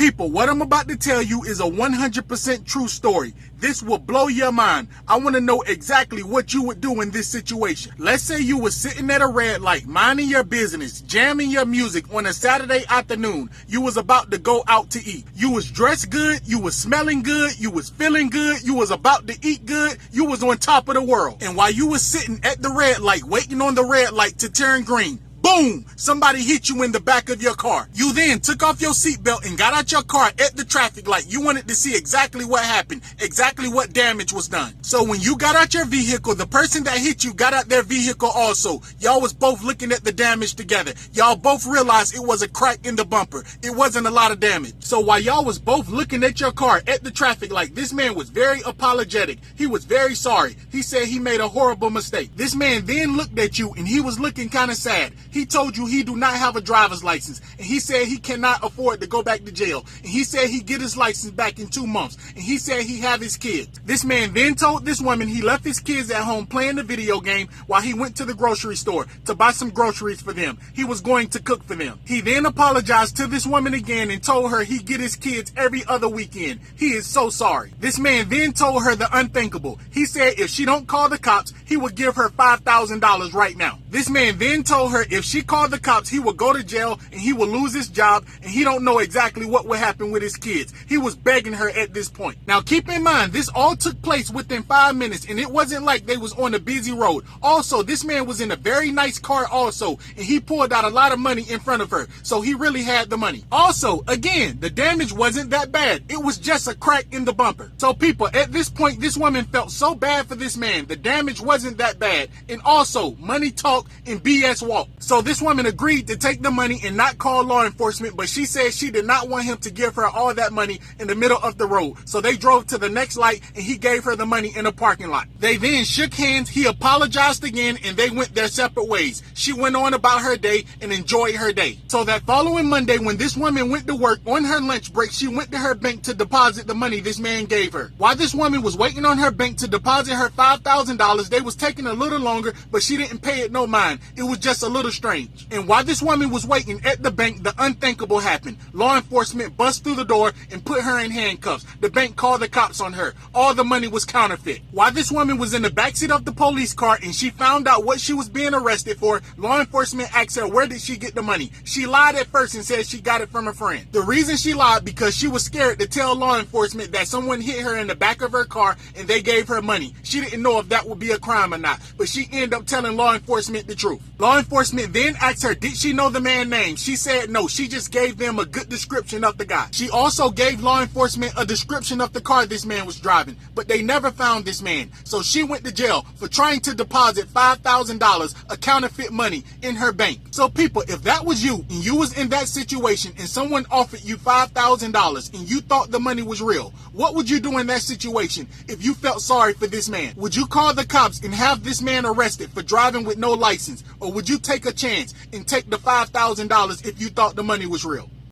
People, what I'm about to tell you is a 100% true story. This will blow your mind. I want to know exactly what you would do in this situation. Let's say you were sitting at a red light, minding your business, jamming your music on a Saturday afternoon. You was about to go out to eat. You was dressed good, you was smelling good, you was feeling good, you was about to eat good, you was on top of the world. And while you was sitting at the red light, waiting on the red light to turn green, boom! Somebody hit you in the back of your car. You then took off your seatbelt and got out your car at the traffic light. You wanted to see exactly what happened, exactly what damage was done. So when you got out your vehicle, the person that hit you got out their vehicle also. Y'all was both looking at the damage together. Y'all both realized it was a crack in the bumper. It wasn't a lot of damage. So while y'all was both looking at your car at the traffic light, this man was very apologetic. He was very sorry. He said he made a horrible mistake. This man then looked at you and he was looking kind of sad. He told you he do not have a driver's license, and he said he cannot afford to go back to jail, and he said he get his license back in 2 months, and he said he have his kids. This man then told this woman he left his kids at home playing the video game while he went to the grocery store to buy some groceries for them. He was going to cook for them. He then apologized to this woman again and told her he get his kids every other weekend. He is so sorry. This man then told her the unthinkable. He said if she don't call the cops, he would give her $5,000 right now. This man then told her if she called the cops, he would go to jail and he would lose his job, and he don't know exactly what would happen with his kids. He was begging her at this point. Now keep in mind, this all took place within 5 minutes, and it wasn't like they was on a busy road. Also, this man was in a very nice car also, and he pulled out a lot of money in front of her, so he really had the money. Also, again, the damage wasn't that bad. It was just a crack in the bumper. So people, at this point, this woman felt so bad for this man. The damage wasn't that bad, and also, money talk and BS walk. So this woman agreed to take the money and not call law enforcement, but she said she did not want him to give her all that money in the middle of the road. So they drove to the next light and he gave her the money in a parking lot. They then shook hands, he apologized again, and they went their separate ways. She went on about her day and enjoyed her day. So that following Monday, when this woman went to work on her lunch break, she went to her bank to deposit the money this man gave her. While this woman was waiting on her bank to deposit her $5,000, they was taking a little longer, but she didn't pay it no mind. It was just a little strange. And while this woman was waiting at the bank, the unthinkable happened. Law enforcement bust through the door and put her in handcuffs. The bank called the cops on her. All the money was counterfeit. While this woman was in the backseat of the police car and she found out what she was being arrested for, law enforcement asked her where did she get the money. She lied at first and said she got it from a friend. The reason she lied because she was scared to tell law enforcement that someone hit her in the back of her car and they gave her money. She didn't know if that would be a crime or not, but she ended up telling law enforcement the truth. Law enforcement then asked her, did she know the man's name? She said no, she just gave them a good description of the guy. She also gave law enforcement a description of the car this man was driving, but they never found this man. So she went to jail for trying to deposit $5,000 of counterfeit money in her bank. So people, if that was you and you was in that situation and someone offered you $5,000 and you thought the money was real, what would you do in that situation if you felt sorry for this man? Would you call the cops and have this man arrested for driving with no license, or would you take a chance and take the $5,000 if you thought the money was real?